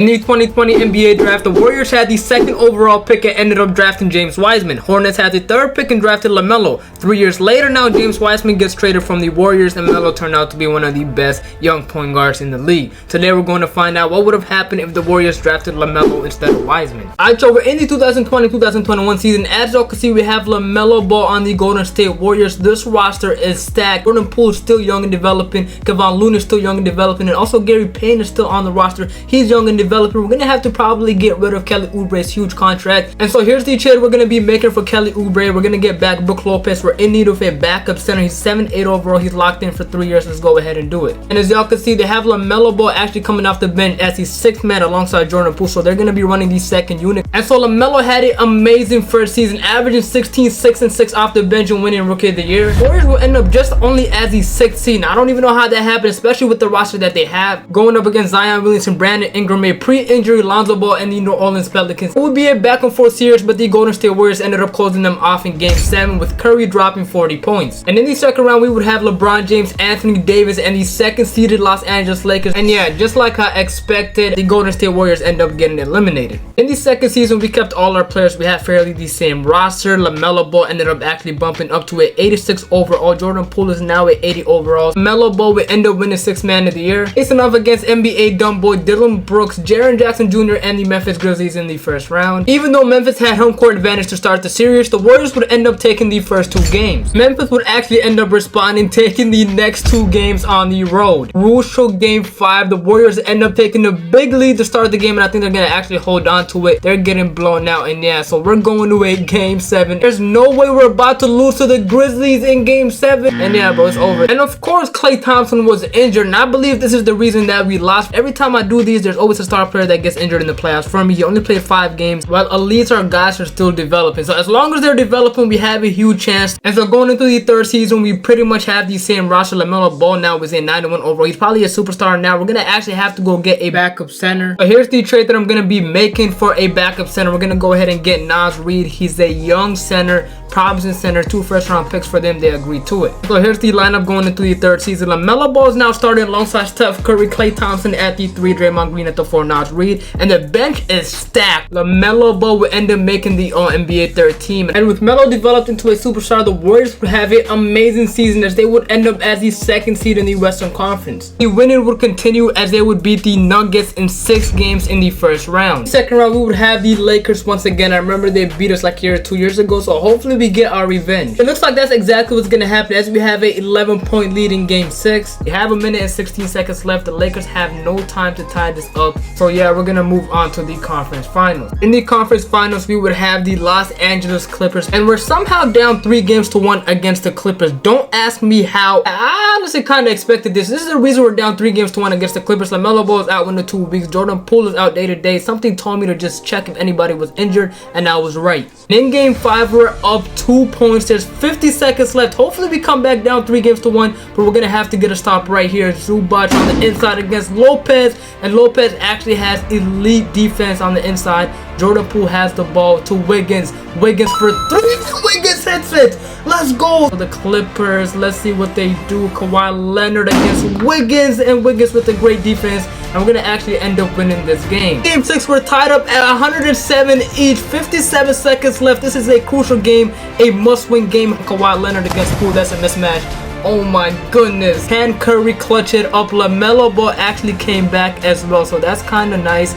In the 2020 NBA draft, the Warriors had the second overall pick and ended up drafting James Wiseman. Hornets had the third pick and drafted Lamelo. 3 years later now, James Wiseman gets traded from the Warriors and Lamelo turned out to be one of the best young point guards in the league. Today we're going to find out what would have happened if the Warriors drafted Lamelo instead of Wiseman. Alright, so we're in the 2020-2021 season. As y'all can see, we have Lamelo Ball on the Golden State Warriors. This roster is stacked. Jordan Poole is still young and developing. Kevon Looney is still young and developing. And also Gary Payton is still on the roster. He's young and developing. We're gonna have to probably get rid of Kelly Oubre's huge contract, and so here's the trade we're gonna be making for Kelly Oubre. We're gonna get back Brook Lopez. We're in need of a backup center. He's 7'8" overall. He's locked in for 3 years. Let's go ahead and do it. And as y'all can see, they have Lamelo Ball actually coming off the bench as the sixth man alongside Jordan Poole, so they're gonna be running the second unit. And so Lamelo had an amazing first season, averaging 16, 6 and 6 off the bench and winning Rookie of the Year. Warriors will end up just only as the sixth seed. Now, I don't even know how that happened, especially with the roster that they have, going up against Zion Williamson, Brandon Ingram, a pre-injury Lonzo Ball, and the New Orleans Pelicans. It would be a back and forth series, but the Golden State Warriors ended up closing them off in Game 7 with Curry dropping 40 points. And in the second round, we would have LeBron James, Anthony Davis, and the second seeded Los Angeles Lakers. And yeah, just like I expected, the Golden State Warriors end up getting eliminated. In the second season, we kept all our players. We had fairly the same roster. Lamelo Ball ended up actually bumping up to an 86 overall. Jordan Poole is now at 80 overall. Lamelo Ball would end up winning 6th man of the year, facing off against NBA dumb boy Dylan Brooks, Jaren Jackson Jr., and the Memphis Grizzlies in the first round. Even though Memphis had home court advantage to start the series, the Warriors would end up taking the first 2 games. Memphis would actually end up responding, taking the next 2 games on the road. Crucial Game 5, the Warriors end up taking a big lead to start the game, and I think they're going to actually hold on to it. They're getting blown out, and yeah, so we're going to a Game 7. There's no way we're about to lose to the Grizzlies in Game 7, and yeah, bro, it's over. And of course, Klay Thompson was injured, and I believe this is the reason that we lost. Every time I do these, there's always a star player that gets injured in the playoffs. For me, he only played 5 games, while elites or guys are still developing. So as long as they're developing, we have a huge chance. And so going into the third season, we pretty much have the same roster. Lamelo Ball now is a 91 overall. He's probably a superstar now. We're gonna actually have to go get a backup center. But here's the trade that I'm gonna be making for a backup center. We're gonna go ahead and get Naz Reid. He's a young center, promising center, 2 first-round picks for them. They agreed to it. So here's the lineup going into the third season. Lamelo Ball is now starting alongside Steph Curry, Klay Thompson at the 3, Draymond Green at the 4, Naz Reid, and the bench is stacked. Lamelo Ball will end up making the All-NBA third team. And with Melo developed into a superstar, the Warriors would have an amazing season as they would end up as the second seed in the Western Conference. The winning would continue as they would beat the Nuggets in 6 games in the first round. Second round, we would have the Lakers once again. I remember they beat us like 2 years ago, so hopefully we get our revenge. It looks like that's exactly what's going to happen as we have a 11-point lead in Game 6. We have 1 minute and 16 seconds left. The Lakers have no time to tie this up. So yeah, we're going to move on to the conference finals. In the conference finals, we would have the Los Angeles Clippers, and we're somehow down 3 games to 1 against the Clippers. Don't ask me how. I honestly kind of expected this. This is the reason we're down 3 games to 1 against the Clippers. Lamelo Ball is out 1 to 2 weeks. Jordan Poole is out day to day. Something told me to just check if anybody was injured, and I was right. In Game 5, we're up 2 points. There's 50 seconds left. Hopefully we come back down 3 games to 1, but we're gonna have to get a stop right here. Zubac on the inside against Lopez, and Lopez actually has elite defense on the inside. Jordan Poole has the ball to Wiggins. Wiggins for 3. Wiggins hits it. Let's go. The Clippers, let's see what they do. Kawhi Leonard against Wiggins, and Wiggins with a great defense. And we're going to actually end up winning this game. Game 6, we're tied up at 107 each. 57 seconds left. This is a crucial game, a must-win game. Kawhi Leonard against Poole, that's a mismatch. Oh my goodness. Can Curry clutch it up? Lamelo Ball actually came back as well, so that's kind of nice.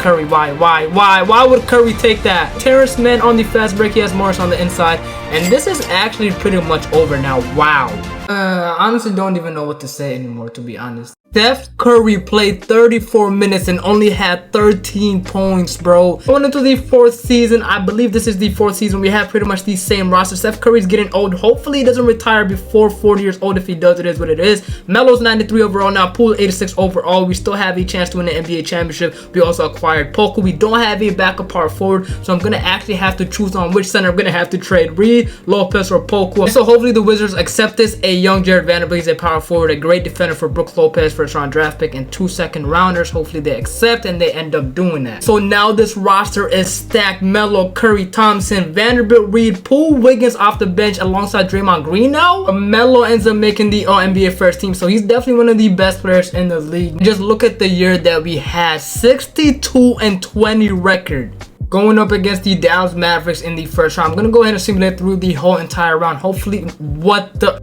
Curry, why would Curry take that? Terrence Mann on the fast break. He has Morris on the inside, and this is actually pretty much over now. Wow. Honestly don't even know what to say anymore, to be honest. Steph Curry played 34 minutes and only had 13 points, bro. Going into the 4th season, I believe this is the 4th season, we have pretty much the same roster. Steph Curry's getting old. Hopefully he doesn't retire before 40 years old. If he does, it is what it is. Melo's 93 overall now. Poole 86 overall. We still have a chance to win the NBA championship. We also acquired Poku. We don't have a backup power forward, so I'm going to actually have to choose on which center I'm going to have to trade. Reed, Lopez, or Poku. So hopefully the Wizards accept this. A young Jared Vanderbilt is a power forward, a great defender for Brook Lopez for first round draft pick and 2 second rounders. Hopefully they accept and they end up doing that. So now this roster is stacked. Melo, Curry, Thompson, Vanderbilt, Reed, Poole, Wiggins off the bench alongside Draymond Green now. Melo ends up making the NBA first team, so he's definitely one of the best players in the league. Just look at the year that we had, 62-20 record, going up against the Dallas Mavericks in the first round. I'm gonna go ahead and simulate through the whole entire round. Hopefully,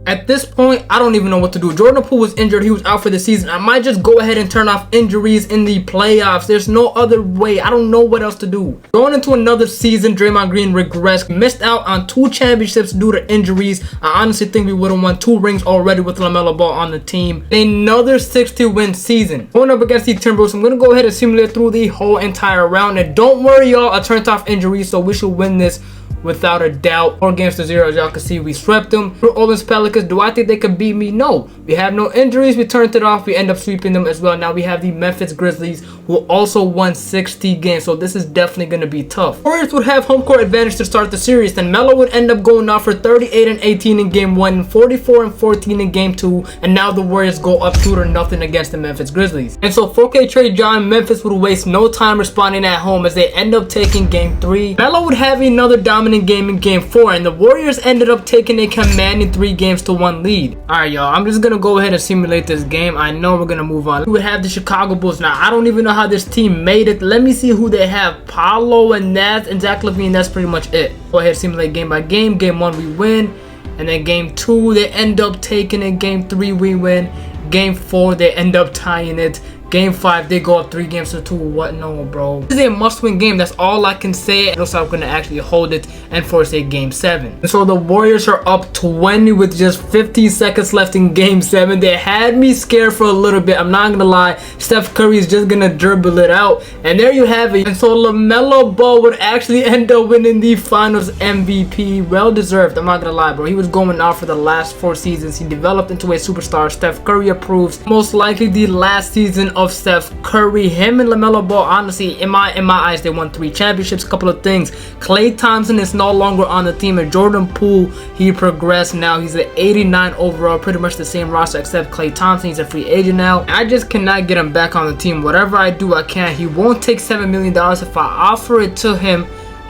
at this point, I don't even know what to do. Jordan Poole was injured. He was out for the season. I might just go ahead and turn off injuries in the playoffs. There's no other way. I don't know what else to do. Going into another season, Draymond Green regressed, missed out on 2 championships due to injuries. I honestly think we would have won 2 rings already with Lamelo Ball on the team. Another 60-win season. Going up against the Timberwolves, I'm gonna go ahead and simulate through the whole entire round. And don't worry, y'all, I turned off injuries, so we should win this without a doubt. 4 games to 0. As y'all can see, we swept them. For Orleans Pelicans, do I think they could beat me? No. We have no injuries. We turned it off. We end up sweeping them as well. Now we have the Memphis Grizzlies, who also won 60 games, so this is definitely going to be tough. Warriors would have home court advantage to start the series. Then Melo would end up going off for 38 and 18 in game 1 and 44 and 14 in game 2, and now the Warriors go up 2-0 against the Memphis Grizzlies. And so 4K trade John, Memphis would waste no time responding at home as they end up taking game 3. Melo would have another dominant game in game 4, and the Warriors ended up taking a commanding 3-1 lead. Alright, y'all, I'm just gonna go ahead and simulate this game. I know we're gonna move on. We would have the Chicago Bulls. Now I don't even know how this team made it. Let me see who they have. Paolo and Naz and Zach LaVine. That's pretty much it. Go ahead and simulate game by game. Game 1 we win, and then game 2 they end up taking it. Game 3 we win. Game 4 they end up tying it. Game 5, they go up 3-2. What? No, bro. This is a must-win game. That's all I can say. It looks like we're going to actually hold it and force a game 7. And so the Warriors are up 20 with just 15 seconds left in game 7. They had me scared for a little bit. I'm not going to lie. Steph Curry is just going to dribble it out. And there you have it. And so Lamelo Ball would actually end up winning the Finals MVP. Well deserved. I'm not going to lie, bro. He was going off for the last 4 seasons. He developed into a superstar. Steph Curry approves. Most likely the last season of Steph Curry. Him and Lamelo Ball, honestly, in my eyes, they won 3 championships. A couple of things. Klay Thompson is no longer on the team, and Jordan Poole, he progressed now. He's an 89 overall, pretty much the same roster except Klay Thompson. He's a free agent now. I just cannot get him back on the team. Whatever I do, I can't. He won't take $7 million if I offer it to him.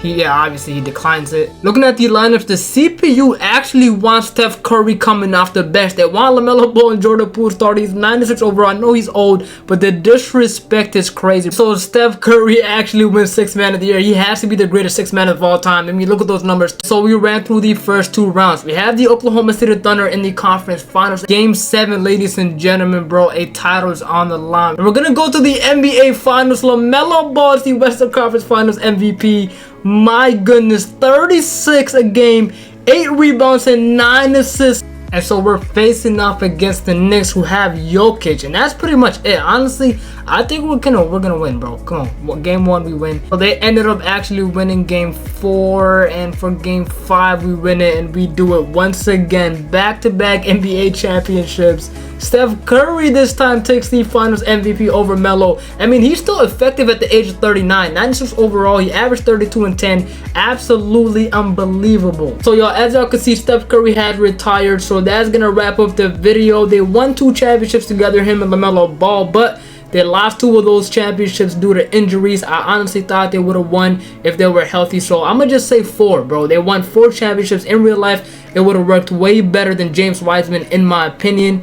Obviously he declines it. Looking at the lineups, the CPU actually wants Steph Curry coming off the bench. They want Lamelo Ball and Jordan Poole starting. He's 96 overall. I know he's old, but the disrespect is crazy. So Steph Curry actually wins 6th man of the year. He has to be the greatest 6th man of all time. I mean, look at those numbers. So we ran through the first 2 rounds. We have the Oklahoma City Thunder in the conference finals. Game 7, ladies and gentlemen, bro. A title is on the line. And we're gonna go to the NBA finals. Lamelo Ball is the Western Conference Finals MVP. My goodness, 36 a game, 8 rebounds and 9 assists. And so we're facing off against the Knicks, who have Jokic, and that's pretty much it. Honestly, I think we're gonna win, bro. Come on, game 1 we win. So they ended up actually winning game 4, and for game 5 we win it, and we do it once again. Back-to-back NBA championships. Steph Curry this time takes the Finals MVP over Melo. I mean, he's still effective at the age of 39. 96 overall. He averaged 32 and 10. Absolutely unbelievable. So y'all, as y'all can see, Steph Curry has retired. So that's gonna wrap up the video. They won 2 championships together, him and Lamelo Ball, but they lost 2 of those championships due to injuries. I honestly thought they would have won if they were healthy. So I'm going to just say 4, bro. They won 4 championships. In real life, it would have worked way better than James Wiseman, in my opinion.